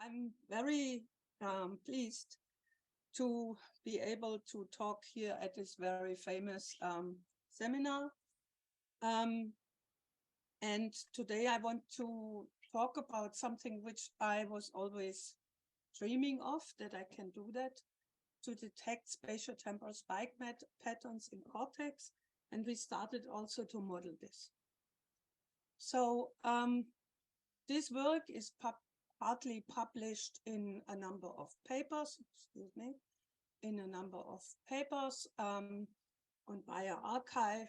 I'm very pleased to be able to talk here at this very famous seminar. And today I want to talk about something which I was always dreaming of, that I can do that, to detect spatio-temporal spike patterns in cortex. And we started also to model this. So this work is partly published in a number of papers, on bioRxiv.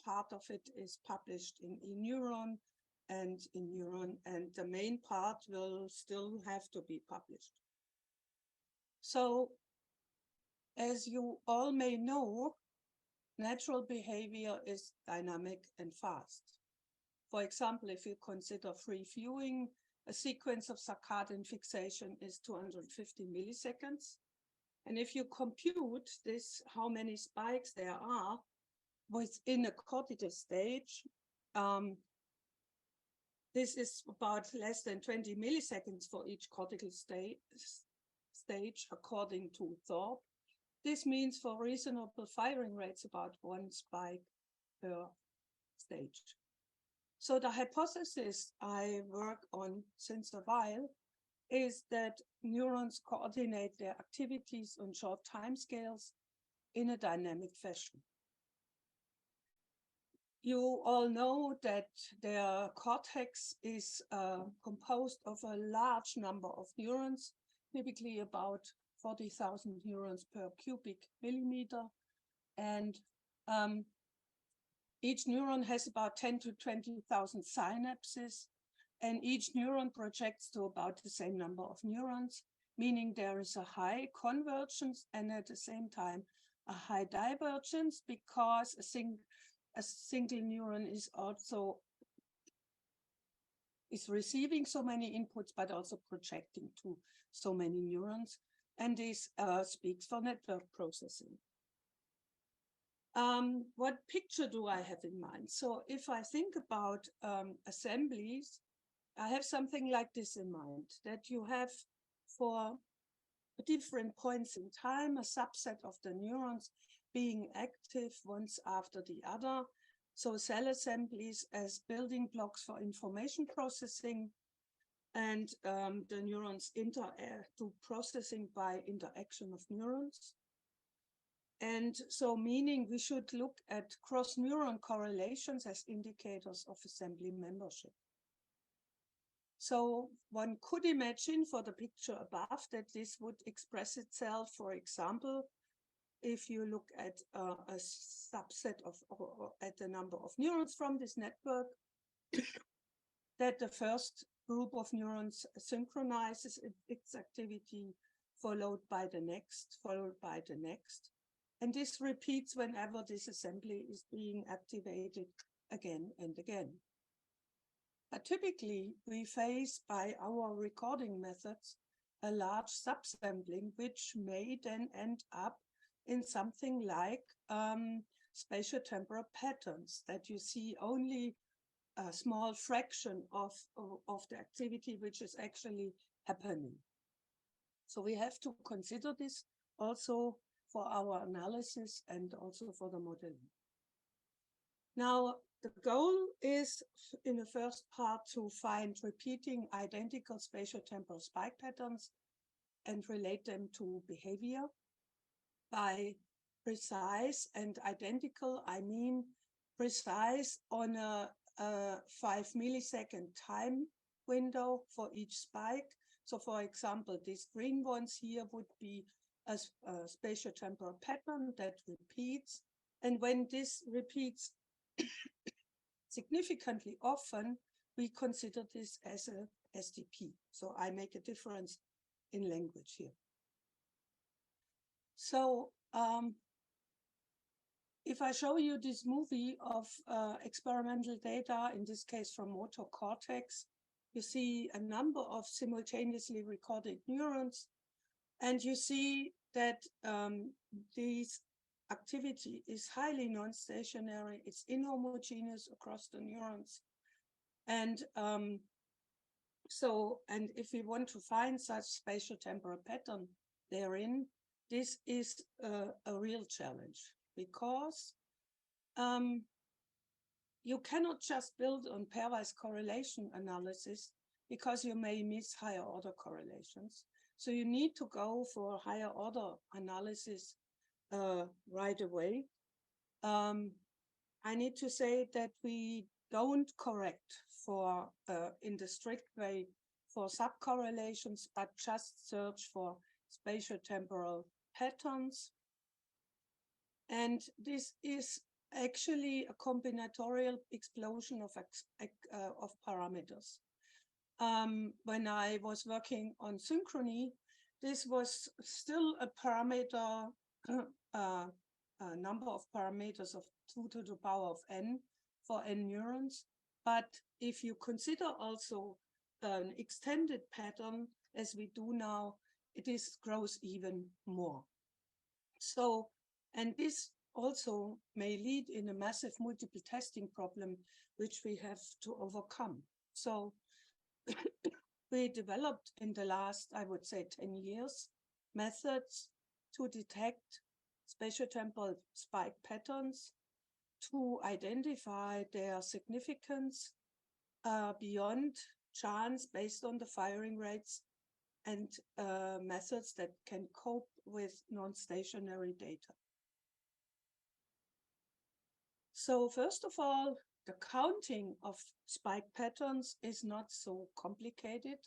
Part of it is published in eNeuron and in Neuron, and the main part will still have to be published. So, as you all may know, natural behavior is dynamic and fast. For example, if you consider free viewing, a sequence of circadian fixation is 250 milliseconds. And if you compute this, how many spikes there are within a cortical stage, this is about less than 20 milliseconds for each cortical stage, according to Thorpe. This means for reasonable firing rates, about 1 spike per stage. So the hypothesis I work on since a while is that neurons coordinate their activities on short timescales in a dynamic fashion. You all know that their cortex is composed of a large number of neurons, typically about 40,000 neurons per cubic millimeter. And each neuron has about 10 to 20,000 synapses, and each neuron projects to about the same number of neurons, meaning there is a high convergence and at the same time a high divergence, because a single neuron is receiving so many inputs, but also projecting to so many neurons. And this speaks for network processing. What picture do I have in mind? So if I think about assemblies, I have something like this in mind, that you have for different points in time a subset of the neurons being active once after the other. So cell assemblies as building blocks for information processing, and the neurons do processing by interaction of neurons. And so meaning we should look at cross-neuron correlations as indicators of assembly membership. So one could imagine for the picture above that this would express itself, for example, if you look at a subset of, or at the number of neurons from this network, that the first group of neurons synchronizes its activity, followed by the next, followed by the next. And this repeats whenever this assembly is being activated again and again. But typically, we face by our recording methods a large subsampling, which may then end up in something like spatio-temporal patterns, that you see only a small fraction of the activity which is actually happening. So we have to consider this also for our analysis and also for the modeling. Now, the goal is in the first part to find repeating identical spatio-temporal spike patterns and relate them to behavior. By precise and identical, I mean precise on a 5 millisecond time window for each spike. So for example, these green ones here would be a spatio-temporal pattern that repeats. And when this repeats significantly often, we consider this as a STP. So I make a difference in language here. So if I show you this movie of experimental data, in this case from motor cortex, you see a number of simultaneously recorded neurons, and you see that this activity is highly non-stationary, it's inhomogeneous across the neurons. And So, and if we want to find such spatial-temporal pattern therein, this is a real challenge, because you cannot just build on pairwise correlation analysis, because you may miss higher order correlations. So you need to go for higher order analysis right away. I need to say that we don't correct for in the strict way for subcorrelations, but just search for spatio-temporal patterns. And this is actually a combinatorial explosion of parameters. When I was working on synchrony, this was still a parameter, a number of parameters of 2 to the power of n for n neurons. But if you consider also an extended pattern, as we do now, this grows even more. So, and this also may lead in a massive multiple testing problem, which we have to overcome. So we developed in the last, I would say, 10 years, methods to detect spatio-temporal spike patterns, to identify their significance beyond chance based on the firing rates, and methods that can cope with non-stationary data. So first of all, the counting of spike patterns is not so complicated.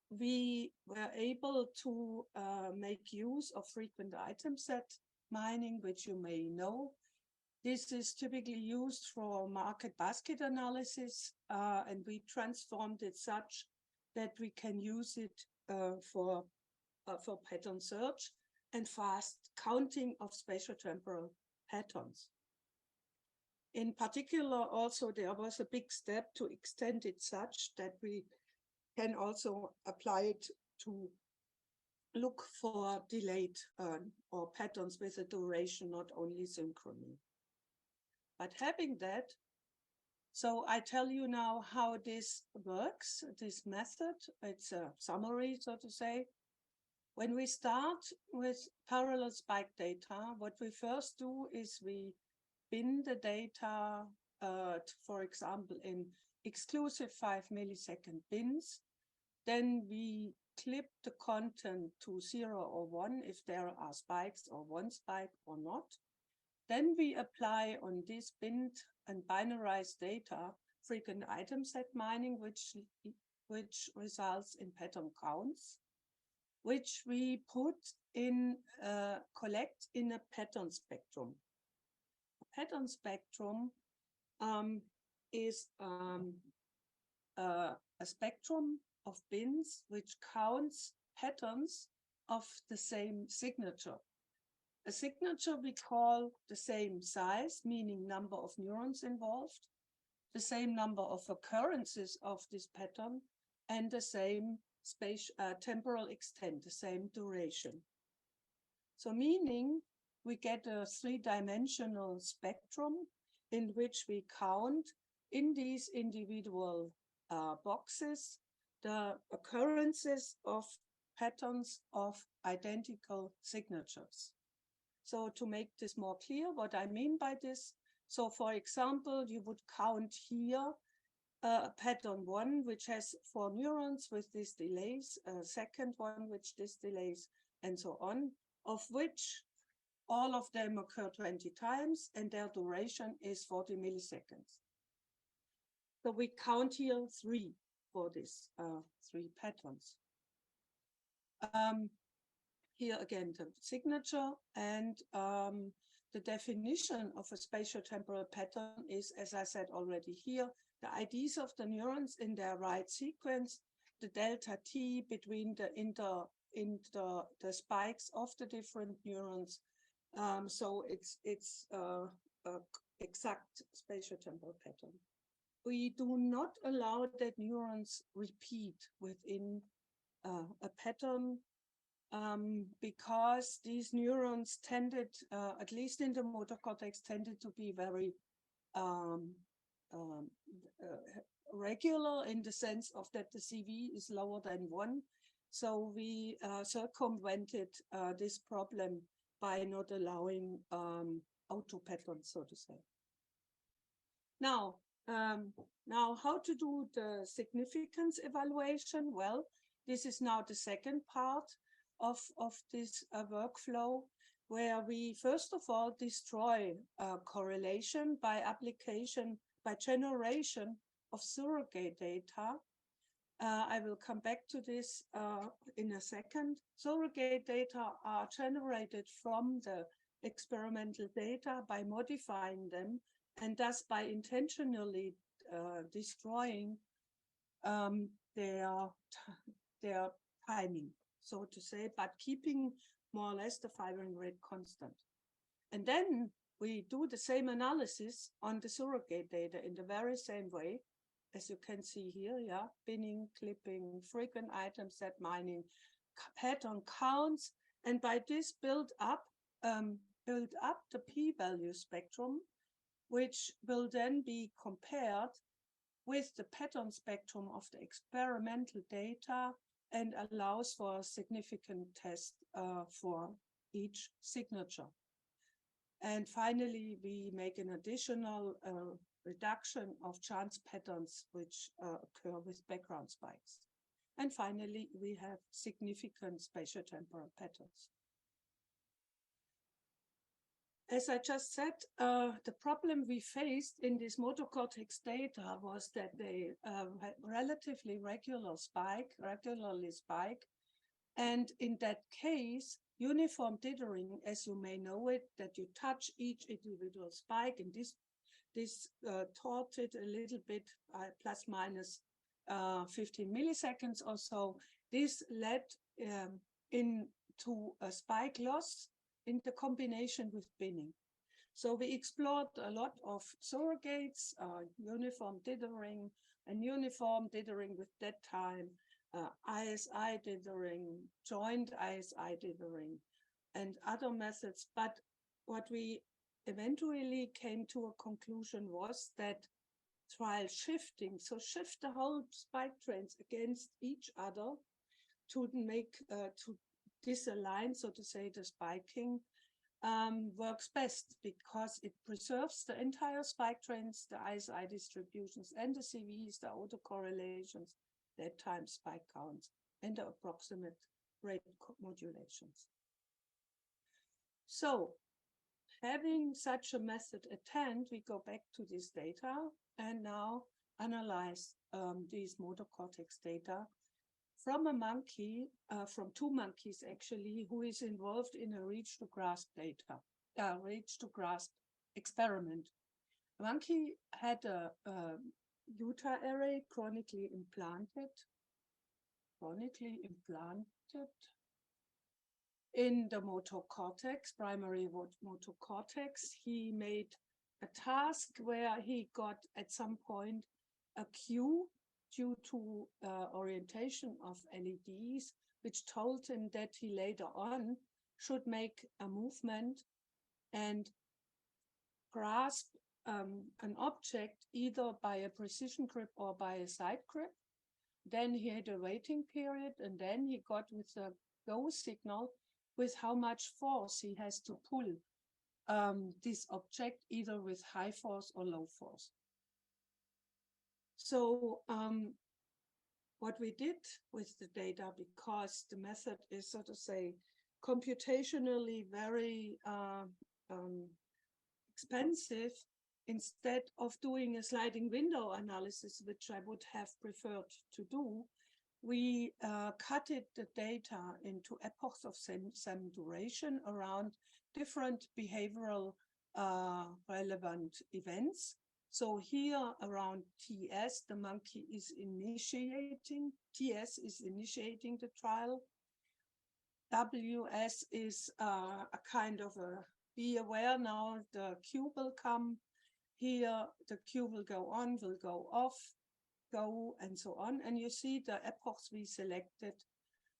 We were able to make use of frequent item set mining, which you may know. This is typically used for market basket analysis, and we transformed it such that we can use it for pattern search and fast counting of spatio-temporal patterns. In particular, also there was a big step to extend it such that we can also apply it to look for delayed or patterns with a duration, not only synchrony. But having that, so I tell you now how this works, this method. It's a summary, so to say. When we start with parallel spike data, what we first do is we bin the data, for example, in exclusive 5 millisecond bins. Then we clip the content to 0 or 1 if there are spikes, or 1 spike or not. Then we apply on this binned and binarized data frequent item set mining, which results in pattern counts, which we put in, collect in a pattern spectrum. A pattern spectrum is a spectrum of bins which counts patterns of the same signature. A signature we call the same size, meaning number of neurons involved, the same number of occurrences of this pattern, and the same temporal extent, the same duration. So meaning we get a 3-dimensional spectrum in which we count in these individual boxes the occurrences of patterns of identical signatures. So to make this more clear, what I mean by this, so for example, you would count here pattern 1, which has 4 neurons with these delays, second one, which this delays, and so on, of which all of them occur 20 times, and their duration is 40 milliseconds. So we count here 3 for this 3 patterns. Here again, the signature, and the definition of a spatio-temporal pattern is, as I said already here, the IDs of the neurons in their right sequence, the delta t between the spikes of the different neurons. So it's a exact spatio-temporal pattern. We do not allow that neurons repeat within a pattern, because these neurons tended, at least in the motor cortex, tended to be very regular in the sense of that the CV is lower than 1. So we circumvented this problem by not allowing auto patterns, so to say. Now, how to do the significance evaluation? Well, this is now the second part of this workflow, where we first of all destroy correlation by application, by generation of surrogate data. I will come back to this in a second. Surrogate data are generated from the experimental data by modifying them, and thus by intentionally destroying their timing, so to say, but keeping more or less the firing rate constant. And then we do the same analysis on the surrogate data in the very same way, as you can see here, yeah, binning, clipping, frequent item set mining, pattern counts, and by this build up the p-value spectrum, which will then be compared with the pattern spectrum of the experimental data and allows for a significant test for each signature. And finally, we make an additional reduction of chance patterns which occur with background spikes. And finally, we have significant spatio-temporal patterns. As I just said, the problem we faced in this motor cortex data was that they had relatively regularly spike. And in that case, uniform dithering, as you may know it, that you touch each individual spike, and this torted a little bit, plus minus 15 milliseconds or so. This led into a spike loss in the combination with binning. So we explored a lot of surrogates, uniform dithering, and uniform dithering with dead time, ISI dithering, joint ISI dithering, and other methods. But what we eventually came to a conclusion was that trial shifting, so shift the whole spike trains against each other to make, to disalign, so to say, the spiking, works best because it preserves the entire spike trains, the ISI distributions, and the CVs, the autocorrelations, dead time spike counts, and the approximate rate modulations. So, having such a method at hand, we go back to this data and now analyze these motor cortex data from a monkey, from 2 monkeys actually, who is involved in a reach to grasp experiment. The monkey had a Utah array chronically implanted in the motor cortex, primary motor cortex. He made a task where he got at some point a cue due to orientation of LEDs, which told him that he later on should make a movement and grasp an object either by a precision grip or by a side grip. Then he had a waiting period, and then he got with a go signal with how much force he has to pull this object, either with high force or low force. So what we did with the data, because the method is, so to say, computationally very expensive, instead of doing a sliding window analysis, which I would have preferred to do, we cut the data into epochs of same duration around different behavioral relevant events. So here around TS, the monkey is initiating, TS is initiating the trial. WS is a kind of a, be aware now, the cue will come. Here, the cue will go on, will go off, go, and so on. And you see the epochs we selected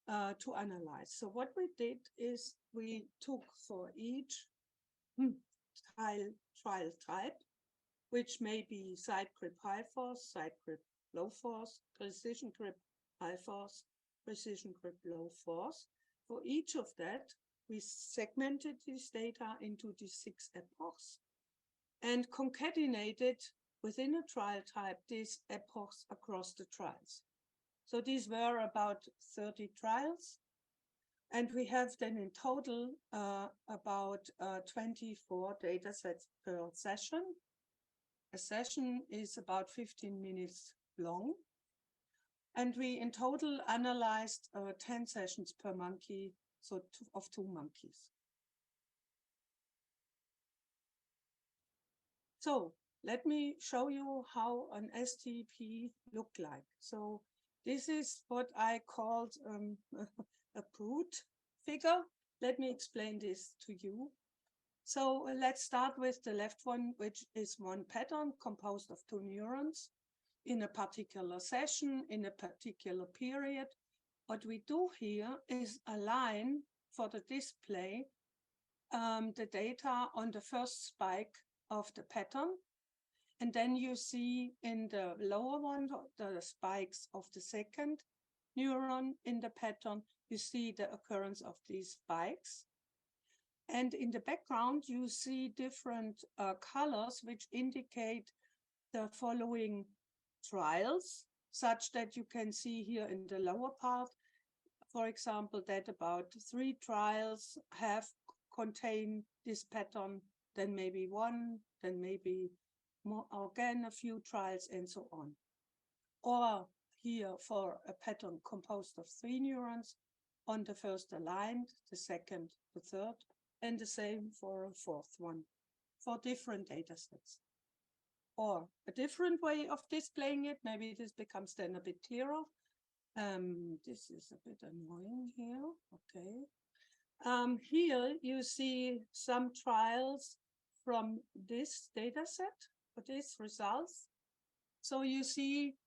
to analyze. So what we did is we took for each trial type, which may be side grip high force, side grip low force, precision grip high force, precision grip low force. For each of that, we segmented this data into these 6 epochs and concatenated within a trial type these epochs across the trials. So these were about 30 trials. And we have then in total about 24 data sets per session. A session is about 15 minutes long. And we in total analyzed 10 sessions per monkey, so of 2 monkeys. So let me show you how an STP looked like. So this is what I called a brute figure. Let me explain this to you. So let's start with the left one, which is one pattern composed of 2 neurons in a particular session, in a particular period. What we do here is align for the display the data on the first spike of the pattern. And then you see in the lower one, the spikes of the second neuron in the pattern. You see the occurrence of these spikes. And in the background, you see different colors which indicate the following trials, such that you can see here in the lower part, for example, that about 3 trials contain this pattern, then maybe 1, then maybe more, again a few trials, and so on. Or here for a pattern composed of 3 neurons, on the first aligned, the second, the third, and the same for a 4th one, for different data sets. Or a different way of displaying it, maybe this becomes then a bit clearer. This is a bit annoying here, okay. Here you see some trials from this data set, for these results. So you see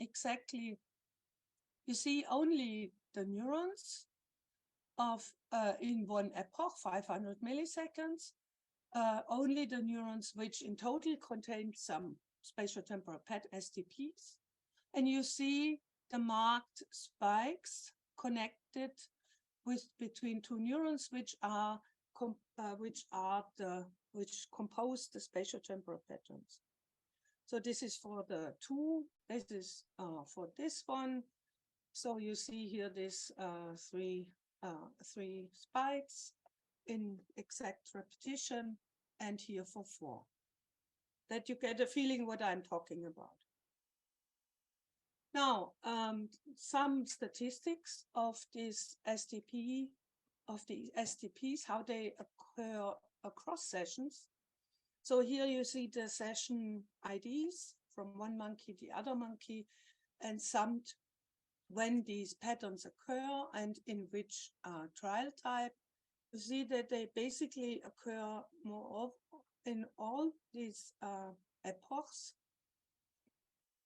exactly, you see only the neurons of in one epoch, 500 milliseconds, only the neurons which in total contain some spatio-temporal PET STPs. And you see the marked spikes connected with between 2 neurons which compose the spatio-temporal patterns. So this is for the 2, this is for this one. So you see here this 3 spikes in exact repetition, and here for 4. That you get a feeling what I'm talking about. Now, some statistics of this STP, of the STPs, how they occur across sessions. So here you see the session IDs from one monkey, the other monkey, and summed when these patterns occur and in which trial type. You see that they basically occur more in all these epochs.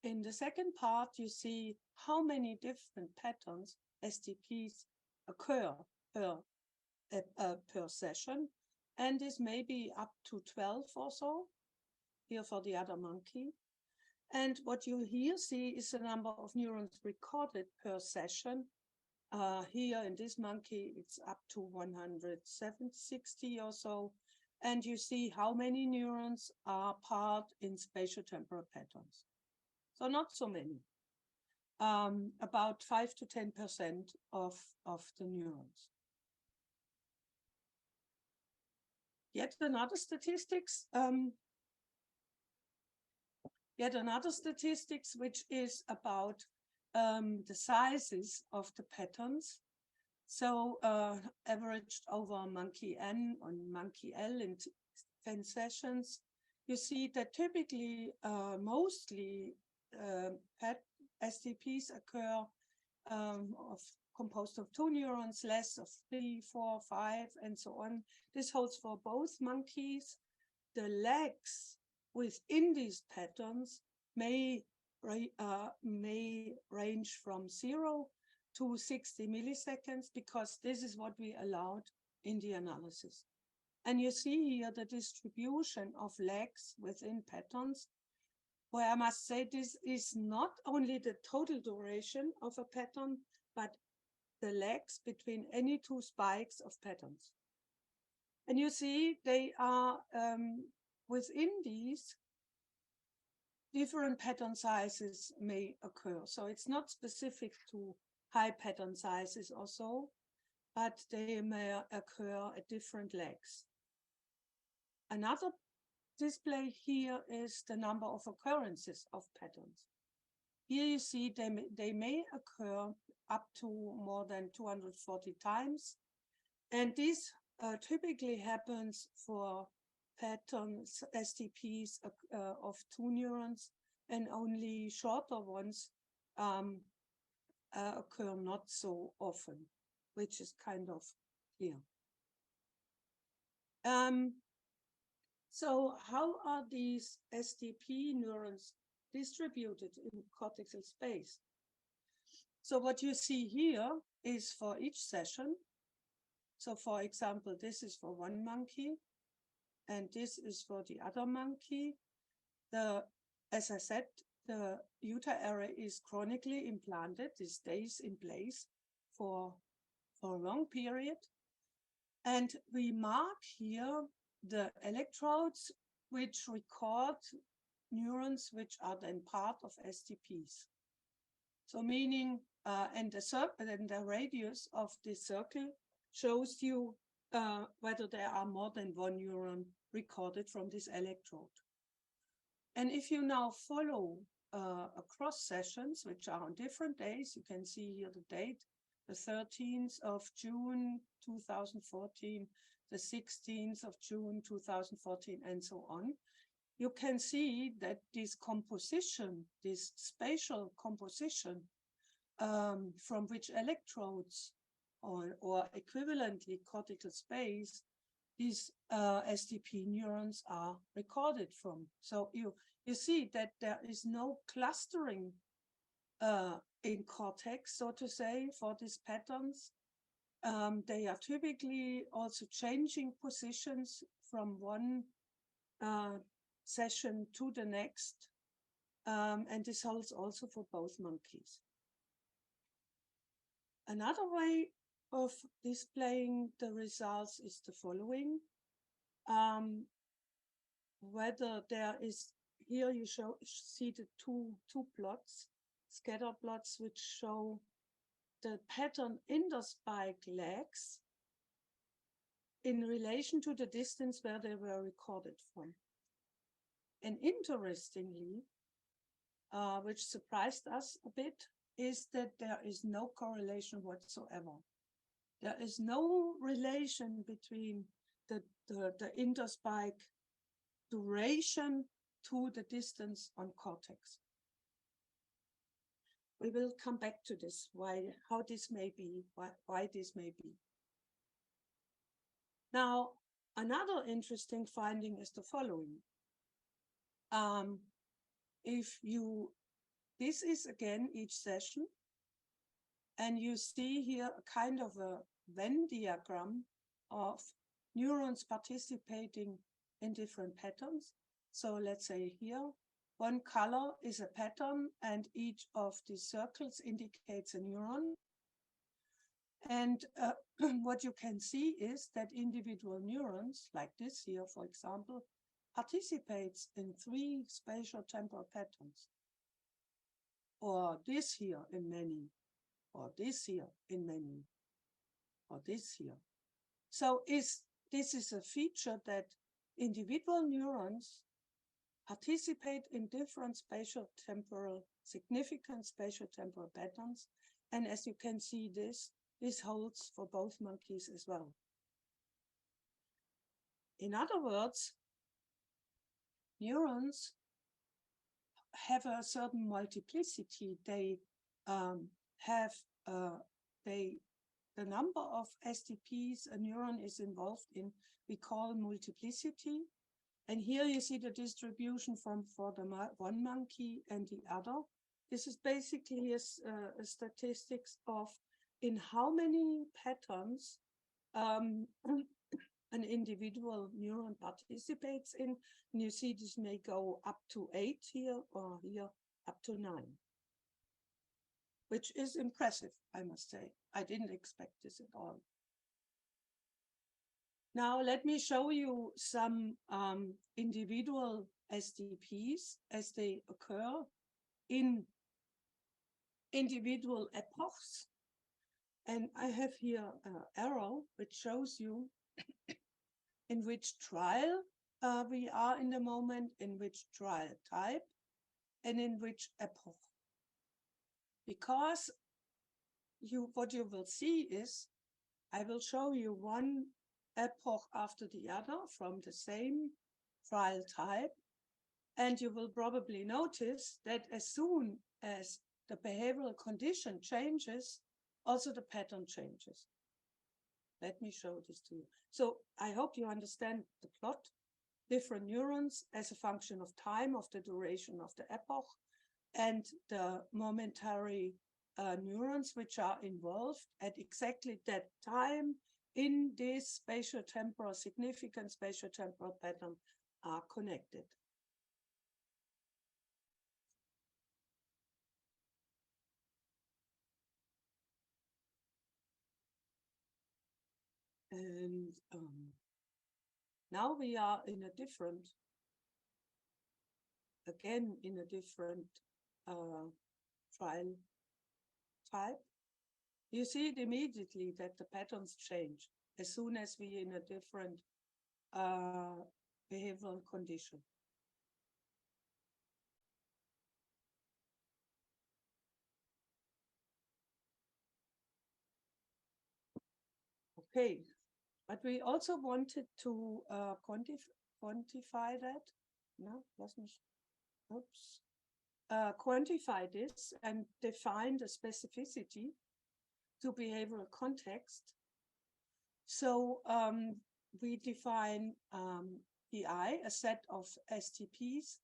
In the second part, you see how many different patterns, STPs, occur per session. And this may be up to 12 or so, here for the other monkey. And what you here see is the number of neurons recorded per session. Here in this monkey, it's up to 160 or so. And you see how many neurons are part in spatio-temporal patterns. So not so many, about 5 to 10% of the neurons. Yet another statistics, which is about the sizes of the patterns. So averaged over monkey N on monkey L in 10 sessions, you see that typically mostly STPs occur composed of 2 neurons, less of 3, 4, 5, and so on. This holds for both monkeys. The legs within these patterns may range from 0 to 60 milliseconds, because this is what we allowed in the analysis. And you see here the distribution of legs within patterns, where I must say this is not only the total duration of a pattern, but the legs between any two spikes of patterns. And you see they are within these different pattern sizes may occur. So it's not specific to high pattern sizes or so, but they may occur at different legs. Another display here is the number of occurrences of patterns. Here you see they may occur up to more than 240 times. And this typically happens for patterns, STPs of 2 neurons, and only shorter ones occur not so often, which is kind of clear. So how are these STP neurons distributed in cortical space? So what you see here is for each session. So for example, this is for one monkey, and this is for the other monkey. As I said, the UTA array is chronically implanted. It stays in place for a long period. And we mark here the electrodes which record neurons which are then part of STPs. So meaning, and the radius of this circle shows you whether there are more than one neuron recorded from this electrode. And if you now follow across sessions, which are on different days, you can see here the date, the 13th of June 2014, the 16th of June 2014, and so on. You can see that this composition, this spatial composition from which electrodes or equivalently cortical space, these STP neurons are recorded from. So you see that there is no clustering in cortex, so to say, for these patterns. They are typically also changing positions from one session to the next. And this holds also for both monkeys. Another way of displaying the results is the following. Whether there is, here you see the two plots, scatter plots, which show the pattern in the spike legs in relation to the distance where they were recorded from. And interestingly, which surprised us a bit, is that there is no correlation whatsoever. There is no relation between the interspike duration to the distance on cortex. We will come back to this, how this may be, why this may be. Now, another interesting finding is the following. This is again each session, and you see here a kind of a Venn diagram of neurons participating in different patterns. So let's say here, one color is a pattern, and each of these circles indicates a neuron. And what you can see is that individual neurons, like this here, for example, participates in 3 spatio-temporal patterns. Or this here in many, or this here in many, or this here. So this is a feature that individual neurons participate in different spatio-temporal, significant spatio-temporal patterns. And as you can see, this holds for both monkeys as well. In other words, neurons have a certain multiplicity. They have the number of STPs a neuron is involved in, we call multiplicity. And here you see the distribution for the one monkey and the other. This is basically a statistics of in how many patterns an individual neuron participates in. And you see this may go up to 8 here, or here up to 9. Which is impressive, I must say. I didn't expect this at all. Now let me show you some individual STPs as they occur in individual epochs. And I have here an arrow which shows you in which trial we are in the moment, in which trial type, and in which epoch. Because what you will see is, I will show you one epoch after the other from the same trial type, and you will probably notice that as soon as the behavioral condition changes, also the pattern changes. Let me show this to you. So I hope you understand the plot. Different neurons as a function of time, of the duration of the epoch, and the momentary neurons which are involved at exactly that time in this spatio-temporal, significant spatio-temporal pattern are connected. And now we are in a different, again, in a different trial type. You see it immediately that the patterns change as soon as we are in a different behavioral condition. Okay, but we also wanted to quantify that. No, wasn't. Oops. Quantify this and define the specificity to behavioral context. So we define PI, a set of STPs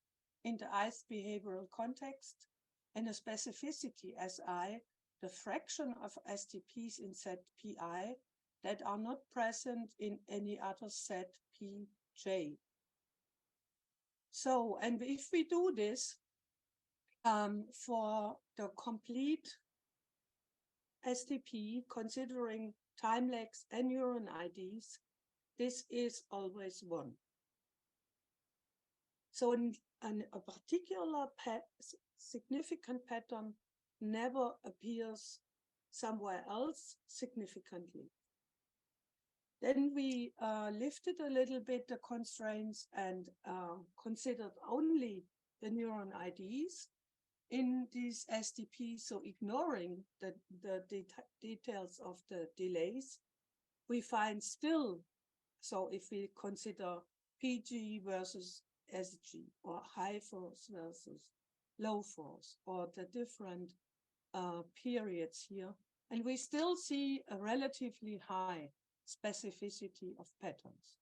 in the ith behavioral context, and a specificity SI, the fraction of STPs in set PI that are not present in any other set PJ. So, and if we do this for the complete STP, considering time lags and neuron IDs, this is always 1. So a particular significant pattern never appears somewhere else significantly. Then we lifted a little bit the constraints and considered only the neuron IDs in these STPs, so ignoring the details of the delays. We find still, so if we consider PG versus SG, or high force versus low force, or the different periods here, and we still see a relatively high specificity of patterns.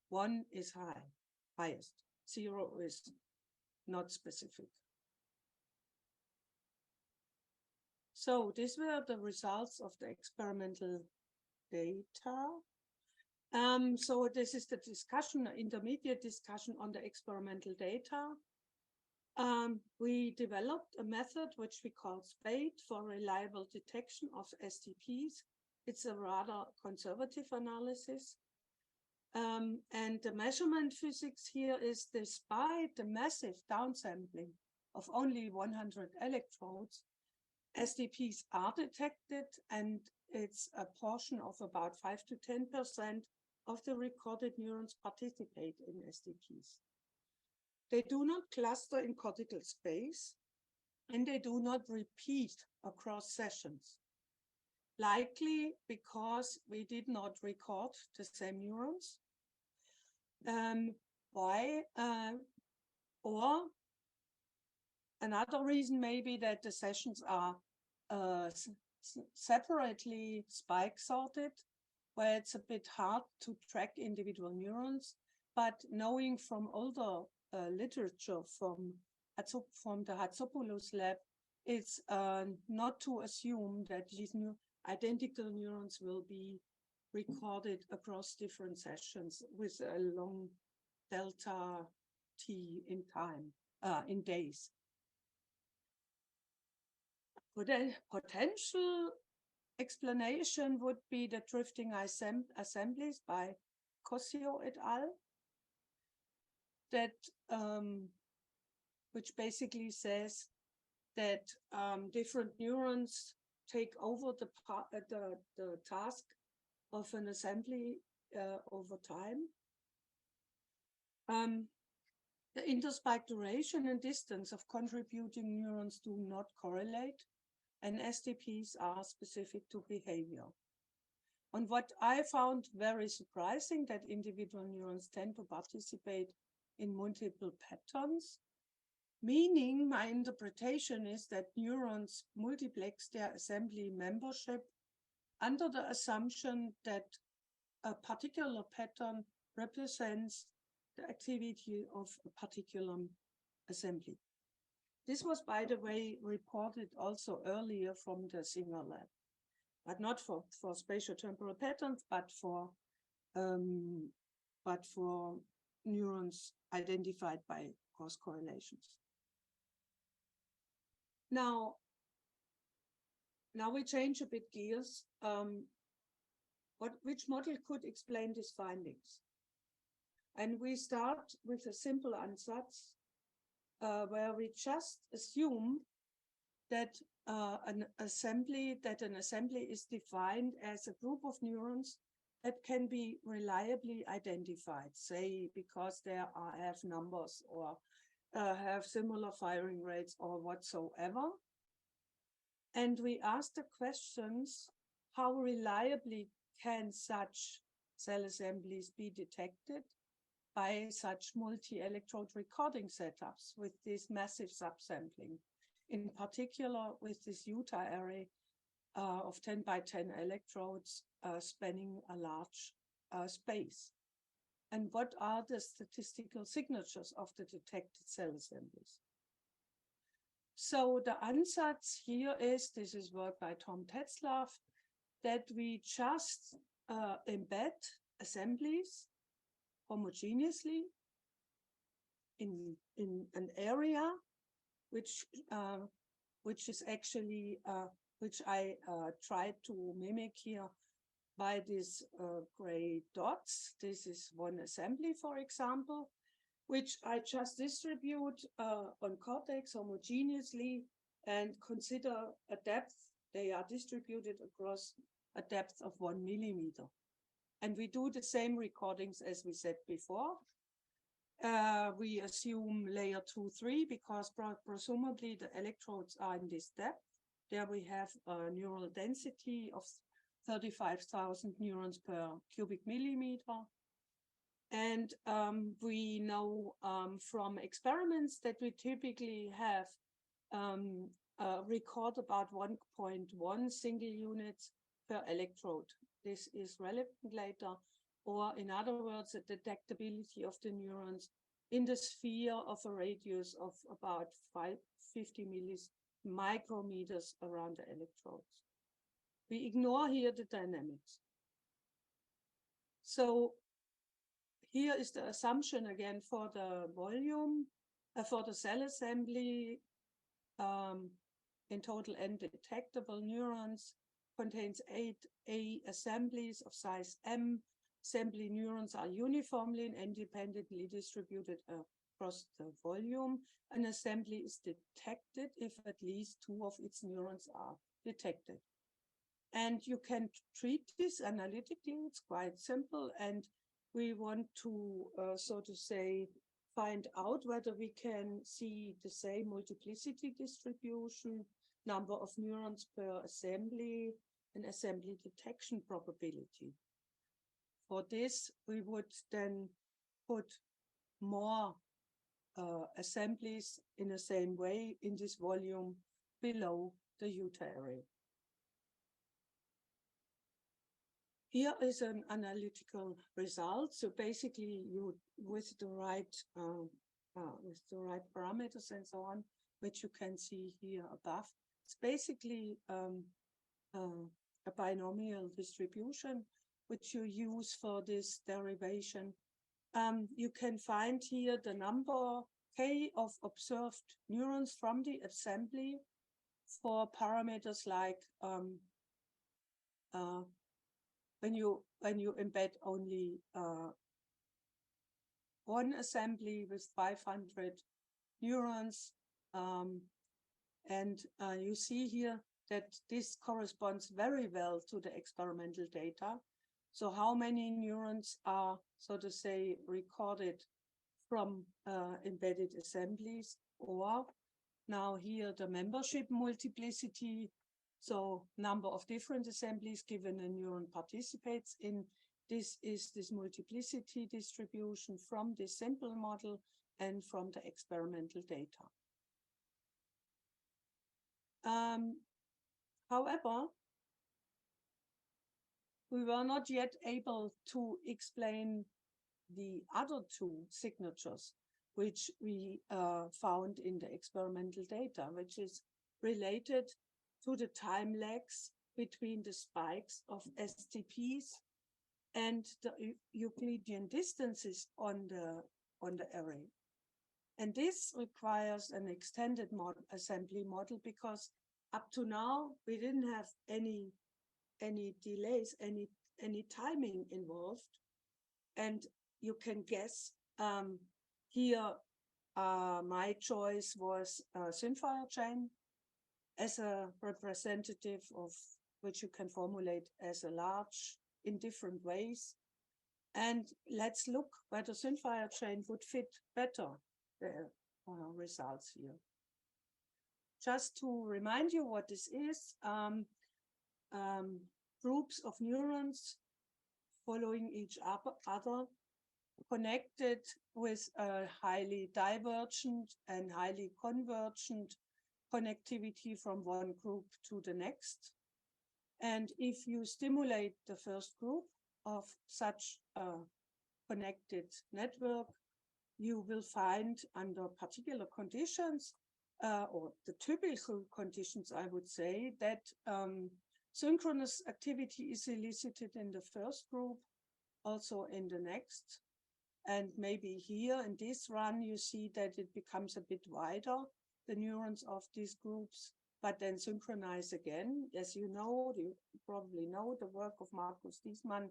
1 is high, highest. 0 is not specific. So these were the results of the experimental data. So this is the discussion, intermediate discussion on the experimental data. We developed a method which we call SPADE for reliable detection of STPs. It's a rather conservative analysis. And the measurement physics here is, despite the massive downsampling of only 100 electrodes, STPs are detected, and it's a portion of about 5 to 10% of the recorded neurons participate in STPs. They do not cluster in cortical space, and they do not repeat across sessions. Likely because we did not record the same neurons. Why? Or another reason may be that the sessions are separately spike sorted, where it's a bit hard to track individual neurons, but knowing from older literature from the Hatzopoulos lab, it's not to assume that these new identical neurons will be recorded across different sessions with a long delta t in time, in days. But a potential explanation would be the drifting assemblies by Cosio et al. That which basically says that different neurons take over the task of an assembly over time. The interspike duration and distance of contributing neurons do not correlate, and STPs are specific to behavior. And what I found very surprising, that individual neurons tend to participate in multiple patterns, meaning my interpretation is that neurons multiplex their assembly membership under the assumption that a particular pattern represents the activity of a particular assembly. This was, by the way, reported also earlier from the Singer lab, but not for spatio-temporal patterns, but for neurons identified by cross correlations. Now we change a bit gears. Which model could explain these findings? And we start with a simple ANSATZ, where we just assume that an assembly is defined as a group of neurons that can be reliably identified, say because they have numbers or have similar firing rates or whatsoever. And we ask the questions, how reliably can such cell assemblies be detected by such multi-electrode recording setups with this massive subsampling, in particular with this Utah array of 10 by 10 electrodes spanning a large space. And what are the statistical signatures of the detected cell assemblies? So the ANSATZ here is, this is work by Tom Tetzlaff, that we just embed assemblies homogeneously in an area which is actually which I tried to mimic here by these gray dots. This is one assembly, for example, which I just distribute on CORTEX homogeneously and consider a depth. They are distributed across a depth of 1 millimeter. And we do the same recordings as we said before. We assume layer 2, 3, because presumably the electrodes are in this depth. There we have a neural density of 35,000 neurons per cubic millimeter. And we know from experiments that we typically have record about 1.1 single units per electrode. This is relevant later, or in other words, the detectability of the neurons in the sphere of a radius of about 50 micrometers around the electrodes. We ignore here the dynamics. So here is the assumption again for the volume, for the cell assembly. In total, n detectable neurons contains 8 A assemblies of size M. Assembly neurons are uniformly and independently distributed across the volume. An assembly is detected if at least 2 of its neurons are detected. And you can treat this analytically, it's quite simple. And we want to, so to say, find out whether we can see the same multiplicity distribution, number of neurons per assembly, and assembly detection probability. For this, we would then put more assemblies in the same way in this volume below the Utah array. Here is an analytical result. So basically, you with the right parameters and so on, which you can see here above, it's basically a binomial distribution which you use for this derivation. You can find here the number K of observed neurons from the assembly for parameters like when you embed only one assembly with 500 neurons, and you see here that this corresponds very well to the experimental data. So how many neurons are, so to say, recorded from embedded assemblies, or now here the membership multiplicity, so number of different assemblies given a neuron participates in. This is this multiplicity distribution from this simple model and from the experimental data. However, we were not yet able to explain the other two signatures which we found in the experimental data, which is related to the time lags between the spikes of STPs and the Euclidean distances on the array. And this requires an extended assembly model, because up to now we didn't have any delays, any timing involved. And you can guess here my choice was SYNFIRE chain as a representative of which you can formulate as a large in different ways. And let's look whether SYNFIRE chain would fit better the results here. Just to remind you what this is, groups of neurons following each other, connected with a highly divergent and highly convergent connectivity from one group to the next. And if you stimulate the first group of such a connected network, you will find under particular conditions, or the typical conditions, I would say, that synchronous activity is elicited in the first group, also in the next. And maybe here in this run, you see that it becomes a bit wider, the neurons of these groups, but then synchronize again. As you know, you probably know the work of Markus Diesmann,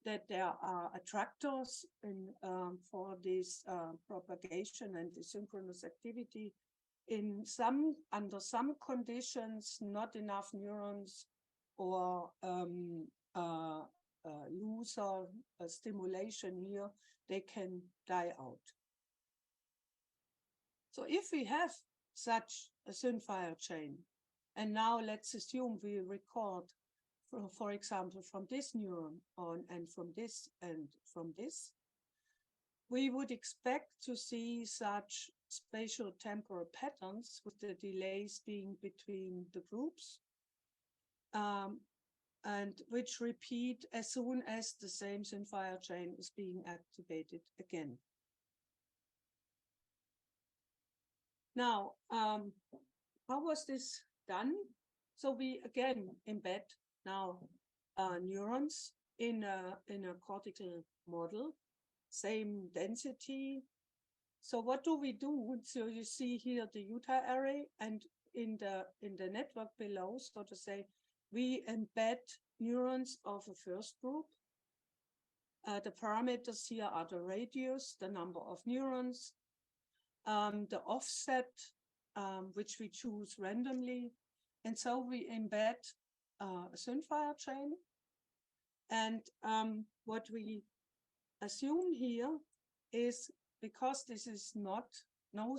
that there are attractors in, for this propagation and the synchronous activity. In some, under some conditions, not enough neurons or looser stimulation here, they can die out. So if we have such a SYNFIRE chain, and now let's assume we record, for example, from this neuron on and from this and from this, we would expect to see such spatio-temporal patterns with the delays being between the groups, and which repeat as soon as the same SYNFIRE chain is being activated again. Now, how was this done? So we again embed now neurons in a cortical model, same density. So what do we do? So you see here the Utah array, and in the network below, so to say, we embed neurons of a first group. The parameters here are the radius, the number of neurons, the offset, which we choose randomly. And so we embed a SYNFIRE chain. And what we assume here is, because this is not no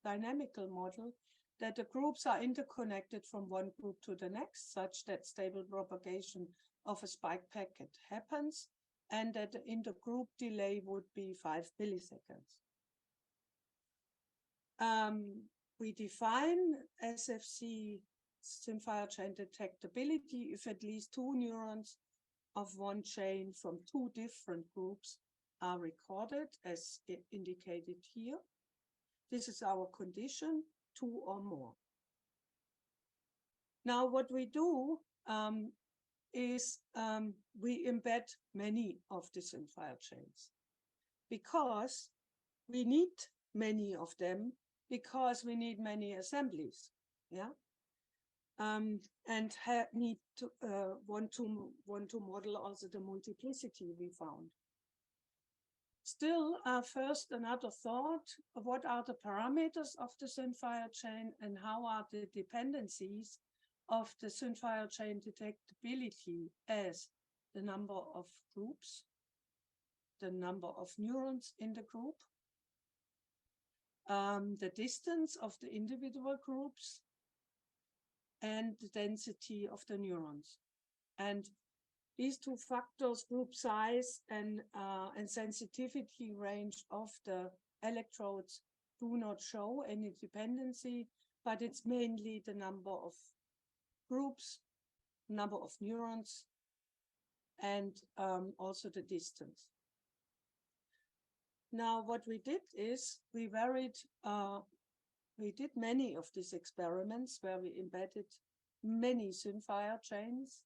dynamical model, that the groups are interconnected from one group to the next, such that stable propagation of a spike packet happens, and that the intergroup delay would be 5 milliseconds. We define SFC SYNFIRE chain detectability if at least 2 neurons of one chain from 2 different groups are recorded, as indicated here. This is our condition, 2 or more. Now what we do, is we embed many of the SYNFIRE chains because we need many of them, because we need many assemblies, yeah, and need to want to model also the multiplicity we found. Still, first another thought: what are the parameters of the SYNFIRE chain, and how are the dependencies of the SYNFIRE chain detectability as the number of groups, the number of neurons in the group, the distance of the individual groups, and the density of the neurons. And these two factors, group size and sensitivity range of the electrodes, do not show any dependency, but it's mainly the number of groups, number of neurons, and also the distance. Now, what we did is we did many of these experiments where we embedded many SYNFIRE chains.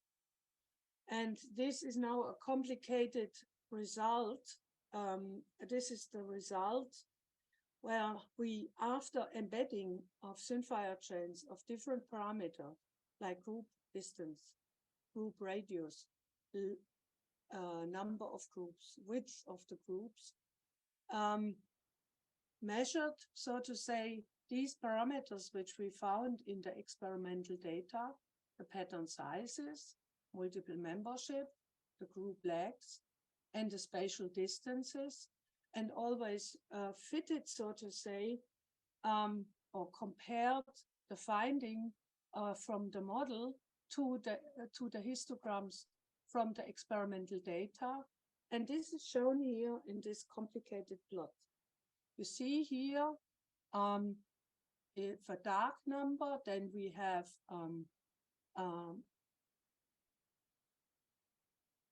And this is now a complicated result. This is the result where we, after embedding of SYNFIRE chains of different parameters, like group distance, group radius, number of groups, width of the groups, measured, so to say, these parameters which we found in the experimental data, the pattern sizes, multiple membership, the group legs, and the spatial distances, and always fitted, so to say, or compared the finding from the model to the histograms from the experimental data. And this is shown here in this complicated plot. You see here, if a dark number, then we have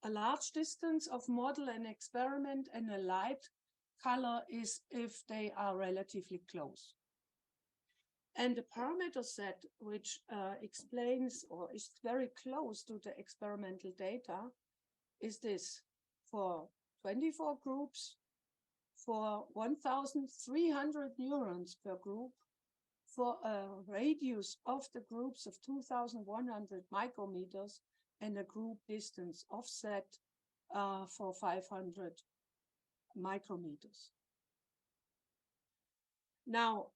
a large distance of model and experiment, and a light color is if they are relatively close. And the parameter set, which explains or is very close to the experimental data, is this: for 24 groups, for 1,300 neurons per group, for a radius of the groups of 2,100 micrometers, and a group distance offset for 500 micrometers. Now,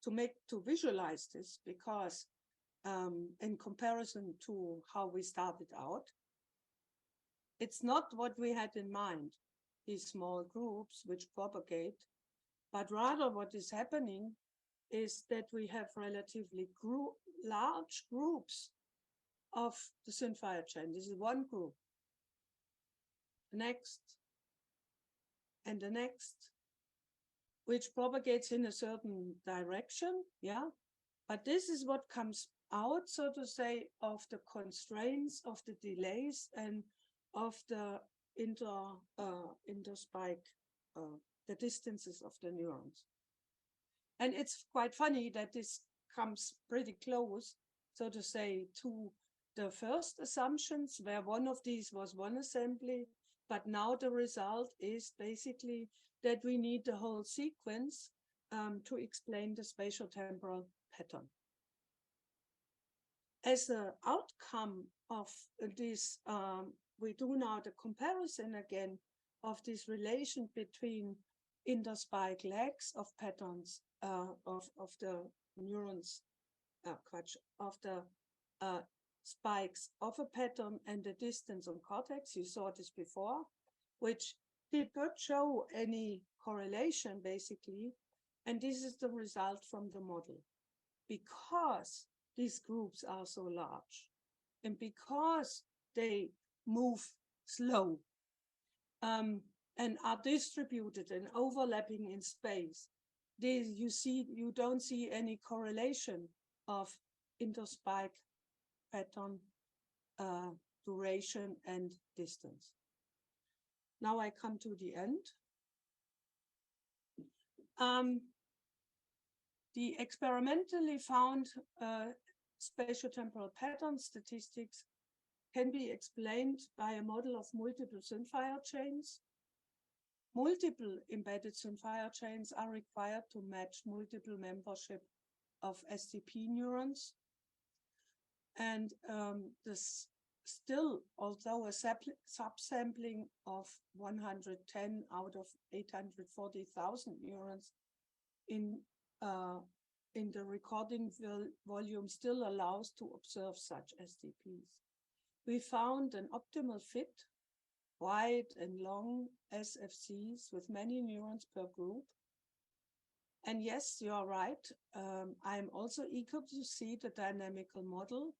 to visualize this, because in comparison to how we started out, it's not what we had in mind, these small groups which propagate, but rather what is happening is that we have relatively large groups of the SYNFIRE chain. This is one group, the next, and the next, which propagates in a certain direction, yeah? But this is what comes out, so to say, of the constraints, of the delays, and of the interspike, the distances of the neurons. And it's quite funny that this comes pretty close, so to say, to the first assumptions, where one of these was one assembly, but now the result is basically that we need the whole sequence to explain the spatio-temporal pattern. As an outcome of this, we do now the comparison again of this relation between interspike legs of patterns of the neurons, of the spikes of a pattern and the distance on cortex. You saw this before, which did not show any correlation basically. And this is the result from the model. Because these groups are so large and because they move slow and are distributed and overlapping in space, you don't see any correlation of interspike pattern, duration, and distance. Now I come to the end. The experimentally found spatio-temporal pattern statistics can be explained by a model of multiple SYNFIRE chains. Multiple embedded SYNFIRE chains are required to match multiple membership of STP neurons. And this still, although a subsampling of 110 out of 840,000 neurons in the recording volume still allows to observe such STPs. We found an optimal fit, wide and long SFCs with many neurons per group. And yes, you are right. I'm also eager to see the dynamical model.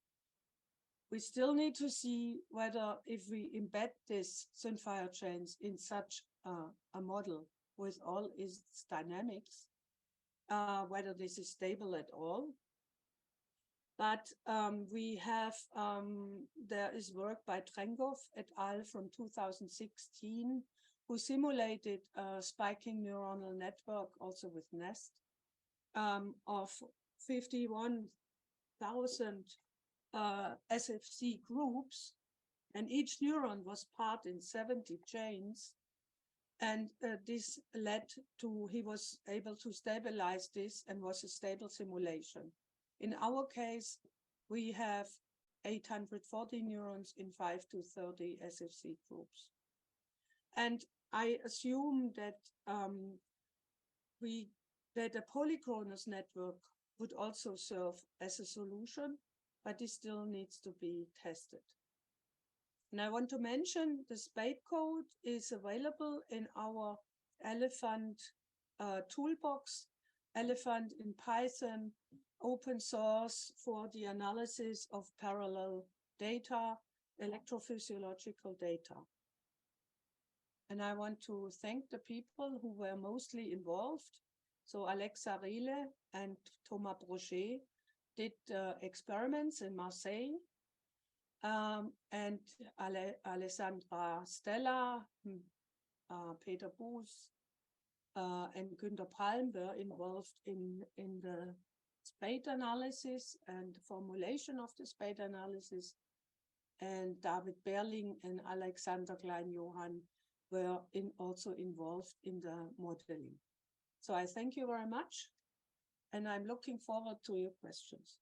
We still need to see whether if we embed these SYNFIRE chains in such a model with all its dynamics, whether this is stable at all. But we have, there is work by Trengov et al. From 2016, who simulated a spiking neuronal network, also with NEST, of 51,000 SFC groups, and each neuron was part in 70 chains. And this led to, he was able to stabilize this and was a stable simulation. In our case, we have 840 neurons in 5 to 30 SFC groups. And I assume that that a polychronous network would also serve as a solution, but this still needs to be tested. And I want to mention the SPADE code is available in our Elephant toolbox, Elephant in Python, open source for the analysis of parallel data, electrophysiological data. And I want to thank the people who were mostly involved. So Alexa Riele and Thomas Brochet did experiments in Marseille. And Alessandra Stella, Peter Boos, and Günter Palm were involved in the SPADE analysis and the formulation of the SPADE analysis. And David Berling and Alexander Klein-Johann were also involved in the modeling. So I thank you very much, and I'm looking forward to your questions.